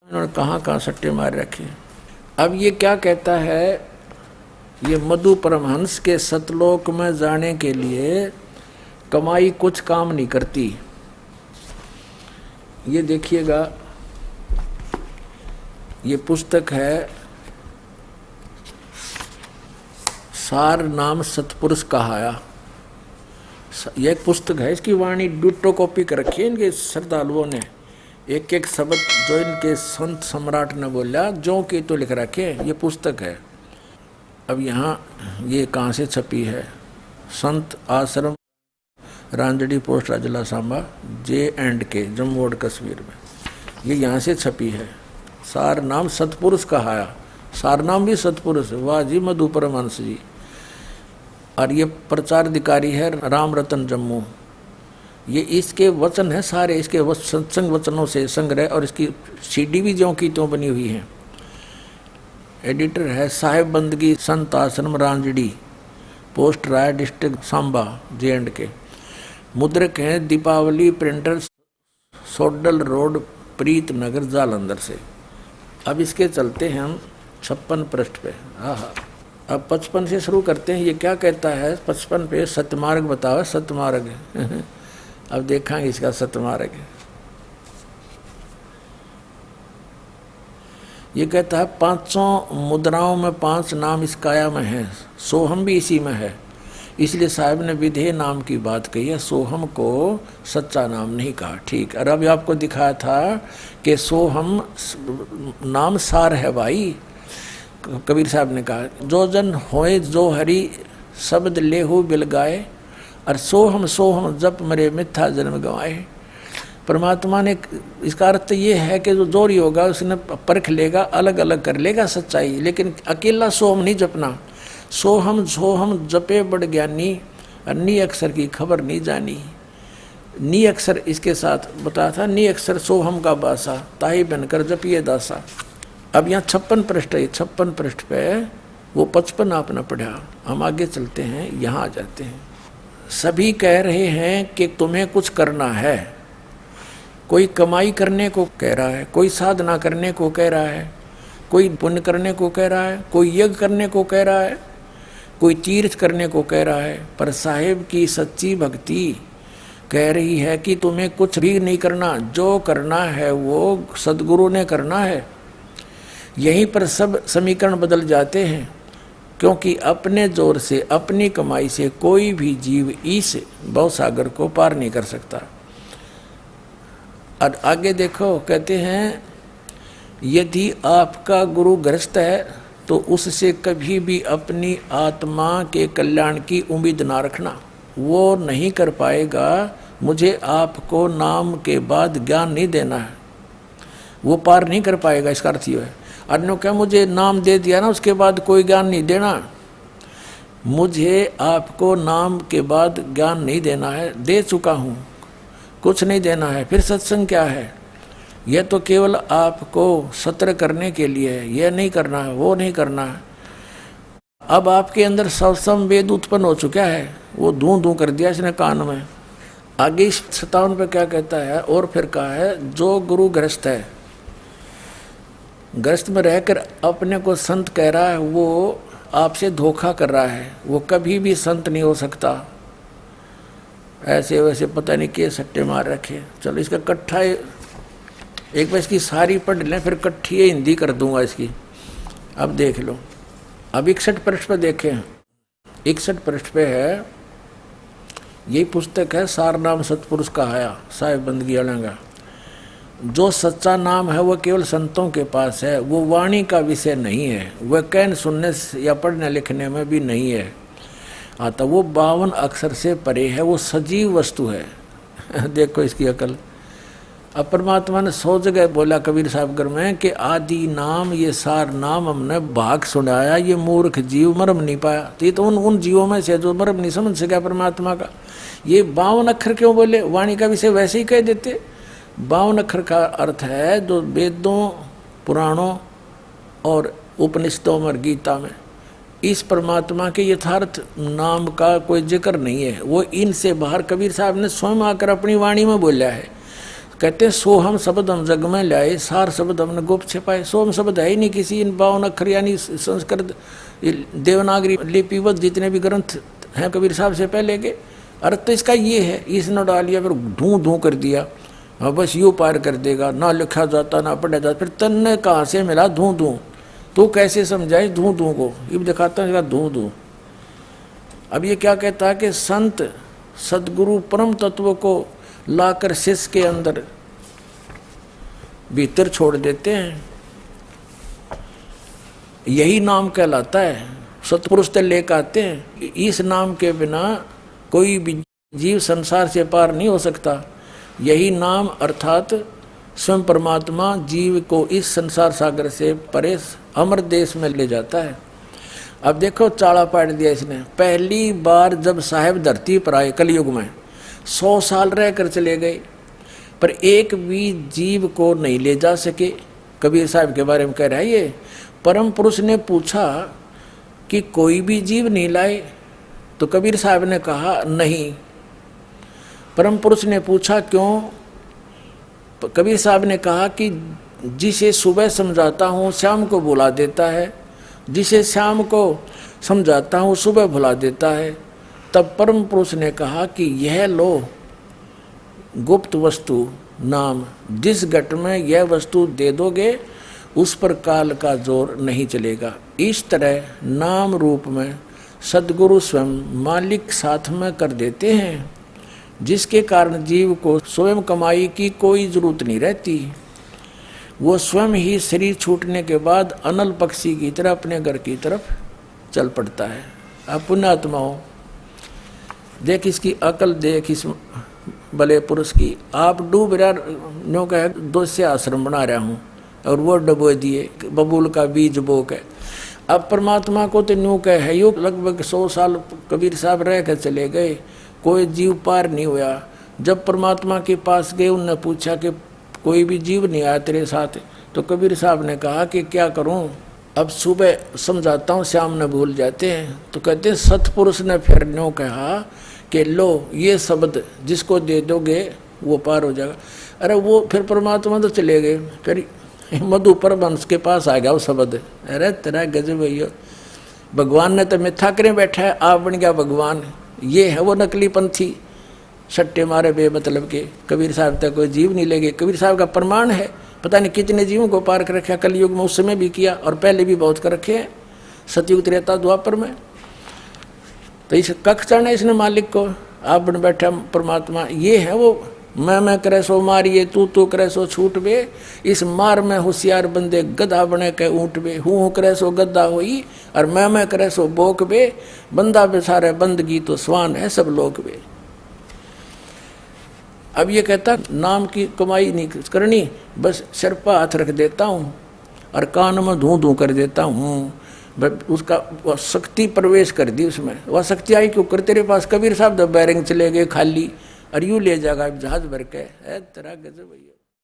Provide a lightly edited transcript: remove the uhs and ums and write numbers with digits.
इन्होंने कहाँ कहाँ सट्टे मार रखे। अब ये क्या कहता है, ये मधु परमहंस के सतलोक में जाने के लिए कमाई कुछ काम नहीं करती। ये देखिएगा, ये पुस्तक है सार नाम सतपुरुष कहाया। यह एक पुस्तक है, इसकी वाणी डिट्टो कॉपी कर रखी है इनके श्रद्धालुओं ने। एक एक शब्द जो इनके संत सम्राट ने बोला जो कि तो लिख रखे, ये पुस्तक है। अब यहाँ ये कहाँ से छपी है, संत आश्रम रांजड़ी पोस्ट जिला सांबा J&K जम्मू और कश्मीर में, ये यहाँ से छपी है। सार नाम सतपुरुष कहाया, सार नाम भी सतपुरुष, वाह जी मधु परमहंस जी। और ये प्रचाराधिकारी है राम रतन जम्मू। ये इसके वचन है सारे, इसके सत्संग वचनों से संग्रह, और इसकी CD भी ज्यों की त्यों बनी हुई है। एडिटर है साहेब बंदगी संत आश्रम रांजड़ी पोस्ट राय डिस्ट्रिक्ट सांबा J&K। मुद्रक हैं दीपावली प्रिंटर्स सोडल रोड प्रीत नगर जालंधर से। अब इसके चलते हैं हम 56 पृष्ठ पे। हाँ, अब 55 से शुरू करते हैं। ये क्या कहता है 55 पे, सतमार्ग बताओ, सतमार्ग अब देखेंगे इसका सतमार्ग। ये कहता है 500 मुद्राओं में 5 नाम इस काया में है, सोहम भी इसी में है। इसलिए साहब ने विधेय नाम की बात कही है, सोहम को सच्चा नाम नहीं कहा। ठीक, और अभी आपको दिखाया था कि सोहम नाम सार है भाई। कबीर साहब ने कहा जो जन होए जो हरि शब्द लेहु बिल गाए, और सोहम सोहम जप मरे मिथ्या जन्म गवाए। परमात्मा ने, इसका अर्थ ये है कि जो जोरी होगा उसने परख लेगा, अलग अलग कर लेगा सच्चाई, लेकिन अकेला सोहम नहीं जपना। सोहम सोहम जपे बड़ ज्ञानी, और नी अक्षर की खबर नहीं जानी। नी अक्षर इसके साथ बताया था, नी अक्षर सोहम का बासा, ताही बनकर जपिए दासा। अब यहाँ 56 पृष्ठ है, 56 पृष्ठ पे वो 55 आपने पढ़ा। हम आगे चलते हैं, यहाँ आ जाते हैं। सभी कह रहे हैं कि तुम्हें कुछ करना है। कोई कमाई करने को कह रहा है, कोई साधना करने को कह रहा है, कोई पुण्य करने को कह रहा है, कोई यज्ञ करने को कह रहा है, कोई तीर्थ करने को कह रहा है। पर साहिब की सच्ची भक्ति कह रही है कि तुम्हें कुछ भी नहीं करना, जो करना है वो सदगुरु ने करना है। यहीं पर सब समीकरण बदल जाते हैं, क्योंकि अपने जोर से अपनी कमाई से कोई भी जीव इस भवसागर को पार नहीं कर सकता। और आगे देखो, कहते हैं यदि आपका गुरु गृहस्थ है तो उससे कभी भी अपनी आत्मा के कल्याण की उम्मीद ना रखना, वो नहीं कर पाएगा। मुझे आपको नाम के बाद ज्ञान नहीं देना है, वो पार नहीं कर पाएगा। इसका अर्थ ये है, अन्यों क्या मुझे नाम दे दिया ना, उसके बाद कोई ज्ञान नहीं देना। मुझे आपको नाम के बाद ज्ञान नहीं देना है, दे चुका हूँ, कुछ नहीं देना है। फिर सत्संग क्या है, यह तो केवल आपको सत्र करने के लिए है, यह नहीं करना है, वो नहीं करना है। अब आपके अंदर सवसम वेद उत्पन्न हो चुका है, वो धूं धूं कर दिया इसने कान में। आगे 57 पे क्या कहता है, और फिर कहा है जो गुरु गृहस्थ है, गृहस्थ में रहकर अपने को संत कह रहा है, वो आपसे धोखा कर रहा है, वो कभी भी संत नहीं हो सकता। ऐसे वैसे पता नहीं क्या सट्टे मार रखे। चलो इसका कट्ठा एक बार इसकी सारी पढ़ लें, फिर कट्ठी हिंदी कर दूंगा इसकी। अब देख लो, अब 61 पृष्ठ पे देखें। 61 पृष्ठ पे है, यही पुस्तक है सार नाम सतपुरुष कहाया, साहेब बंदगी अलंगा। जो सच्चा नाम है वह केवल संतों के पास है, वो वाणी का विषय नहीं है, वह कहने सुनने या पढ़ने लिखने में भी नहीं है। आता वो 52 अक्षर से परे है, वो सजीव वस्तु है। देखो इसकी अकल। अब परमात्मा ने 100 जगह बोला कबीर साहब घर में कि आदि नाम ये सार नाम हमने भाग सुनाया, ये मूर्ख जीव मर्म नहीं पाया। तो ये तो उन जीवों में से जो मर्म नहीं समझ सका परमात्मा का। ये 52 अक्षर क्यों बोले, वाणी का विषय वैसे ही कह देते। 52 अक्षर का अर्थ है जो वेदों पुराणों और उपनिषदों और गीता में इस परमात्मा के यथार्थ नाम का कोई जिक्र नहीं है। वो इनसे बाहर कबीर साहब ने स्वयं आकर अपनी वाणी में बोला है। कहते हैं सोहम शब्द हम जग में लाए, सार शब्द हमने गुप्त छिपाए। सोहम शब्द है ही नहीं किसी इन 52 अक्षर यानी संस्कृत देवनागरी लिपिबद्ध जितने भी ग्रंथ हैं कबीर साहब से पहले के, अर्थ तो इसका ये है। इसने डालिया फिर धूं धूं कर दिया, हाँ बस यूँ पार कर देगा, ना लिखा जाता ना पढ़ा जाता। फिर तन ने कहाँ से मिला धूं धूं, तो कैसे समझाए धूं धूं को, ये दिखाता है धूं धूं। अब ये क्या कहता है कि संत सदगुरु परम तत्व को लाकर शिष्य के अंदर भीतर छोड़ देते हैं, यही नाम कहलाता है। सतपुरुष तो लेकर आते हैं, इस नाम के बिना कोई भी जीव संसार से पार नहीं हो सकता। यही नाम अर्थात स्वयं परमात्मा जीव को इस संसार सागर से परे अमर देश में ले जाता है। अब देखो चाड़ा पाट दिया इसने। पहली बार जब साहेब धरती पर आए कलयुग में 100 साल रह कर चले गए, पर एक भी जीव को नहीं ले जा सके। कबीर साहब के बारे में कह रहा है ये। परम पुरुष ने पूछा कि कोई भी जीव नहीं लाए, तो कबीर साहब ने कहा नहीं। परम पुरुष ने पूछा क्यों? कबीर साहब ने कहा कि जिसे सुबह समझाता हूँ शाम को भुला देता है, जिसे शाम को समझाता हूँ सुबह भुला देता है। तब परम पुरुष ने कहा कि यह लो गुप्त वस्तु नाम, जिस घट में यह वस्तु दे दोगे उस पर काल का जोर नहीं चलेगा। इस तरह नाम रूप में सद्गुरु स्वयं मालिक साथ में कर देते हैं, जिसके कारण जीव को स्वयं कमाई की कोई जरूरत नहीं रहती। वो स्वयं ही शरीर छूटने के बाद अनल पक्षी की तरह अपने घर की तरफ चल पड़ता है। अब पुण्यात्माओं देख इसकी अकल, देख इस भले पुरुष की। आप डूब रहा नो कहे 2 से आश्रम बना रहा हूँ और वो डबो दिए बबूल का बीज बो के। अब परमात्मा को तो न्यू कह है यो लगभग 100 साल कबीर साहब रह कर चले गए, कोई जीव पार नहीं हुआ। जब परमात्मा के पास गए उनने पूछा कि कोई भी जीव नहीं आया तेरे साथ, तो कबीर साहब ने कहा कि क्या करूं, अब सुबह समझाता हूँ शाम ने भूल जाते हैं। तो कहते हैं सतपुरुष ने फिर न्यू कहा कि लो ये शब्द जिसको दे दोगे वो पार हो जाएगा। अरे वो फिर परमात्मा तो चले गए, फिर मधु परमहंस के पास आ गया वो शब्द। अरे तेरा गजब भैया, भगवान ने तो मिथ्या करे बैठा है, आप बन गया भगवान। ये है वो नकली पंथी सट्टे मारे बेमतलब के। कबीर साहब तक कोई जीव नहीं लेगे, कबीर साहब का प्रमाण है। पता नहीं कितने जीवों को पार कर रखा, कलयुग में उस समय भी किया और पहले भी बहुत कर रखे हैं, सतयुग त्रेता द्वापर में। तो इस कख चढ़ना इसने मालिक को, आप बन बैठा परमात्मा। ये है वो मैं करे सो मारिए, तू करे सो छूट बे। इस मार में होशियार बंदे गधा बने के ऊँट बे। हूँ करे सो गद्दा होई और मैं करे सो बोक बे। बंदा बेसारे बंदगी तो स्वान है सब लोग बे। अब ये कहता नाम की कमाई नहीं करनी, बस सिर पर हाथ रख देता हूँ और कान में धूं धूं कर देता हूँ। उसका वह शक्ति प्रवेश कर दी उसमें। वह शक्ति आई क्यों कर तेरे पास? कबीर साहब बैरिंग चले गए खाली और यूँ ले जाएगा जहाज भर के। तेरा गजब भैया।